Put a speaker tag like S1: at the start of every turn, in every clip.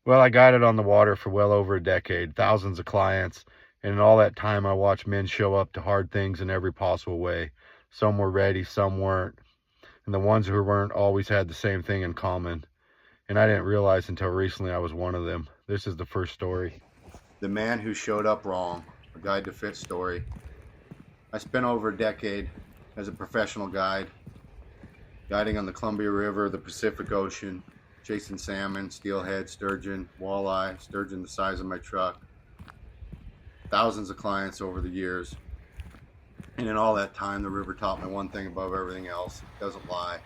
S1: Well, I guided on the water for well over a decade, thousands of clients, and in all that time I watched men show up to hard things in every possible way. Some were ready, some weren't, and the ones who weren't always had the same thing in common. And I didn't realize until recently I was one of them. This is the first story.
S2: The Man Who Showed Up Wrong, a Guide to Fit story. I spent over a decade as a professional guide, guiding on the Columbia River, the Pacific Ocean, chasing salmon, steelhead, sturgeon, walleye, sturgeon the size of my truck, thousands of clients over the years. And in all that time, the river taught me one thing above everything else: it doesn't lie.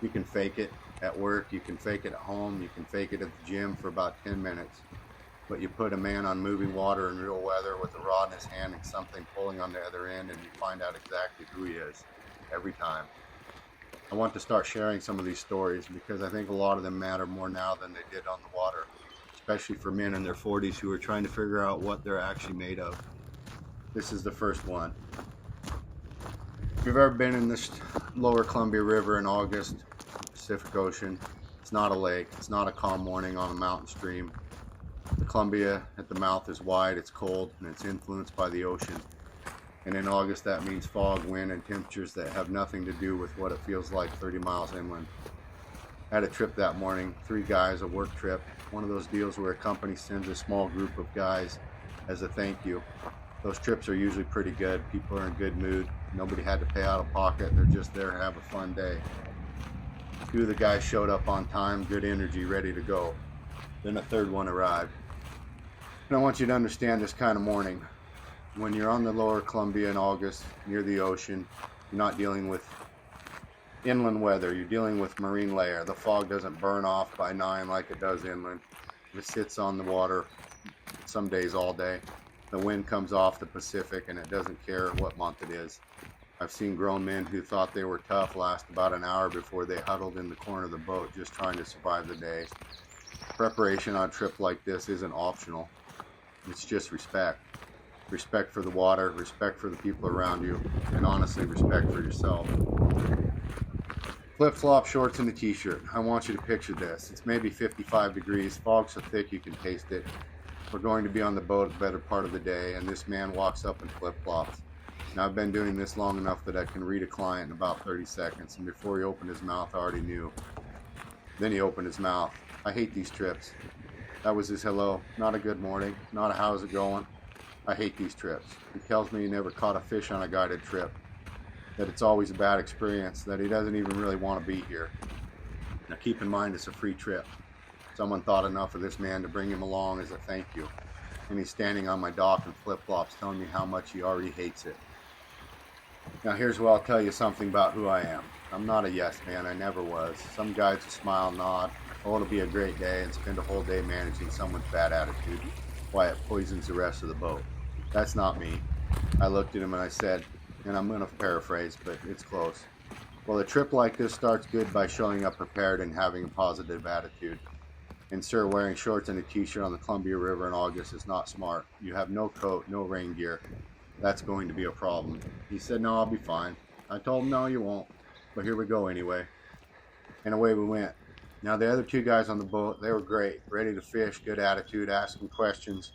S2: You can fake it at work, you can fake it at home, you can fake it at the gym for about 10 minutes. But you put a man on moving water in real weather with a rod in his hand and something pulling on the other end, and you find out exactly who he is every time. I want to start sharing some of these stories because I think a lot of them matter more now than they did on the water, especially for men in their 40s who are trying to figure out what they're actually made of. This is the first one. If you've ever been in this lower Columbia River in August, Pacific Ocean, it's not a lake, it's not a calm morning on a mountain stream. The Columbia at the mouth is wide, it's cold, and it's influenced by the ocean. And in August, that means fog, wind, and temperatures that have nothing to do with what it feels like 30 miles inland. I had a trip that morning, 3 guys, a work trip, one of those deals where a company sends a small group of guys as a thank you. Those trips are usually pretty good. People are in good mood. Nobody had to pay out of pocket. They're just there to have a fun day. 2 of the guys showed up on time, good energy, ready to go. Then a third one arrived. And I want you to understand this kind of morning. When you're on the lower Columbia in August, near the ocean, you're not dealing with inland weather. You're dealing with marine layer. The fog doesn't burn off by 9 like it does inland. It sits on the water some days all day. The wind comes off the Pacific and it doesn't care what month it is. I've seen grown men who thought they were tough last about an hour before they huddled in the corner of the boat just trying to survive the day. Preparation on a trip like this isn't optional. It's just respect. Respect for the water, respect for the people around you, and honestly, respect for yourself. Flip-flop shorts and a t-shirt. I want you to picture this. It's maybe 55 degrees, fog so thick you can taste it. We're going to be on the boat the better part of the day, and this man walks up in flip-flops. Now, I've been doing this long enough that I can read a client in about 30 seconds, and before he opened his mouth, I already knew. Then he opened his mouth. I hate these trips. That was his hello. Not a good morning. Not a how's it going. I hate these trips. He tells me he never caught a fish on a guided trip, that it's always a bad experience, that he doesn't even really want to be here. Now keep in mind it's a free trip. Someone thought enough of this man to bring him along as a thank you. And he's standing on my dock in flip-flops telling me how much he already hates it. Now here's where I'll tell you something about who I am. I'm not a yes man, I never was. Some guys will smile, nod, oh it'll be a great day, and spend a whole day managing someone's bad attitude, why it poisons the rest of the boat. That's not me. I looked at him and I said, and I'm going to paraphrase, but it's close. Well, a trip like this starts good by showing up prepared and having a positive attitude. And sir, wearing shorts and a t-shirt on the Columbia River in August is not smart. You have no coat, no rain gear. That's going to be a problem. He said, no, I'll be fine. I told him, no, you won't. But here we go anyway. And away we went. Now, the other 2 guys on the boat, they were great. Ready to fish, good attitude, asking questions,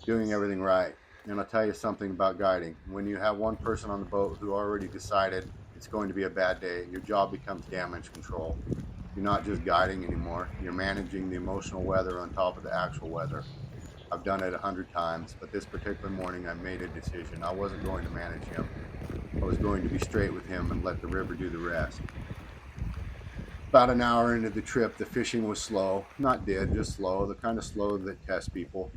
S2: doing everything right. And I'll tell you something about guiding. When you have one person on the boat who already decided it's going to be a bad day, your job becomes damage control. You're not just guiding anymore. You're managing the emotional weather on top of the actual weather. I've done it 100 times, but this particular morning I made a decision. I wasn't going to manage him. I was going to be straight with him and let the river do the rest. About an hour into the trip, the fishing was slow. Not dead, just slow. The kind of slow that tests people.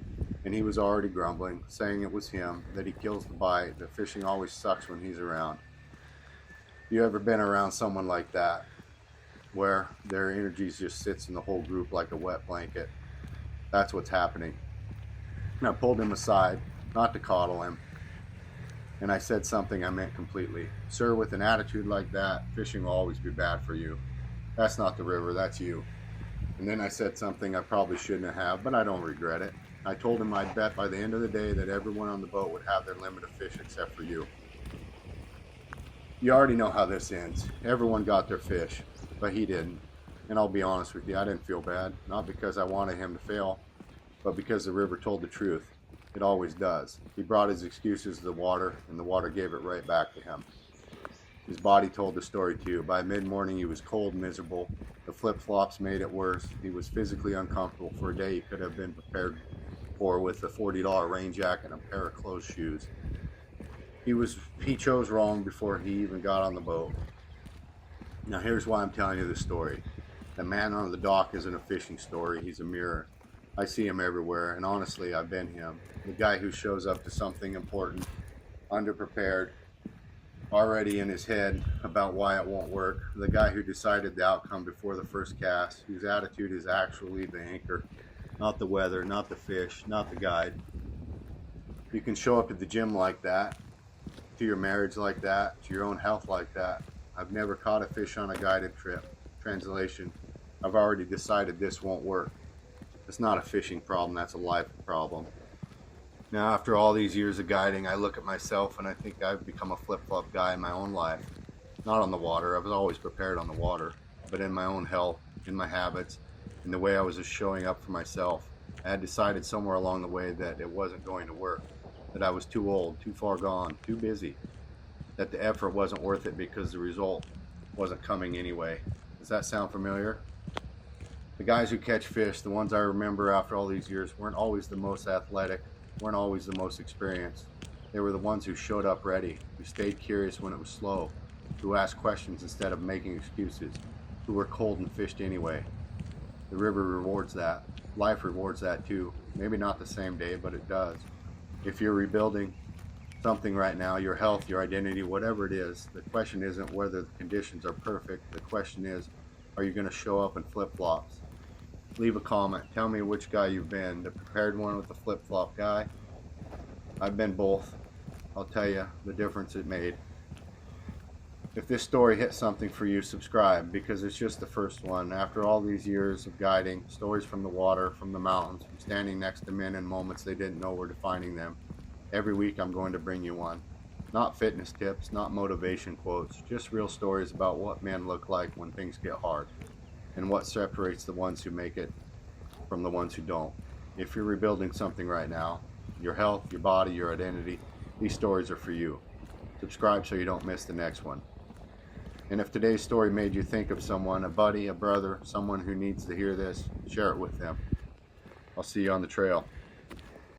S2: And he was already grumbling, saying it was him, that he kills the bite, that fishing always sucks when he's around. You ever been around someone like that, where their energy just sits in the whole group like a wet blanket? That's what's happening. And I pulled him aside, not to coddle him, and I said something I meant completely. Sir, with an attitude like that, fishing will always be bad for you. That's not the river, that's you. And then I said something I probably shouldn't have, but I don't regret it. I told him I'd bet by the end of the day that everyone on the boat would have their limit of fish except for you. You already know how this ends. Everyone got their fish, but he didn't. And I'll be honest with you, I didn't feel bad, not because I wanted him to fail, but because the river told the truth. It always does. He brought his excuses to the water, and the water gave it right back to him. His body told the story too. By mid-morning, he was cold and miserable. The flip-flops made it worse. He was physically uncomfortable for a day he could have been prepared for with a $40 rain jacket and a pair of closed shoes. He chose wrong before he even got on the boat. Now here's why I'm telling you this story. The man on the dock isn't a fishing story, he's a mirror. I see him everywhere, and honestly, I've been him. The guy who shows up to something important, underprepared, already in his head about why it won't work. The guy who decided the outcome before the first cast, whose attitude is actually the anchor, not the weather, not the fish, not the guide. You can show up at the gym like that, to your marriage like that, to your own health like that. I've never caught a fish on a guided trip. Translation, I've already decided this won't work. It's not a fishing problem, that's a life problem. Now, after all these years of guiding, I look at myself and I think I've become a flip-flop guy in my own life. Not on the water, I was always prepared on the water, but in my own health, in my habits, in the way I was just showing up for myself. I had decided somewhere along the way that it wasn't going to work, that I was too old, too far gone, too busy, that the effort wasn't worth it because the result wasn't coming anyway. Does that sound familiar? The guys who catch fish, the ones I remember after all these years, weren't always the most athletic, weren't always the most experienced. They were the ones who showed up ready, who stayed curious when it was slow, who asked questions instead of making excuses, who were cold and fished anyway. The river rewards that. Life rewards that too. Maybe not the same day, but it does. If you're rebuilding something right now, your health, your identity, whatever it is, the question isn't whether the conditions are perfect. The question is, are you going to show up in flip-flops? Leave a comment. Tell me which guy you've been, the prepared one with the flip-flop guy. I've been both. I'll tell you the difference it made. If this story hit something for you, subscribe, because it's just the first one. After all these years of guiding, stories from the water, from the mountains, from standing next to men in moments they didn't know were defining them, every week I'm going to bring you one. Not fitness tips, not motivation quotes, just real stories about what men look like when things get hard, and what separates the ones who make it from the ones who don't. If you're rebuilding something right now, your health, your body, your identity, these stories are for you. Subscribe so you don't miss the next one. And if today's story made you think of someone, a buddy, a brother, someone who needs to hear this, share it with them. I'll see you on the trail.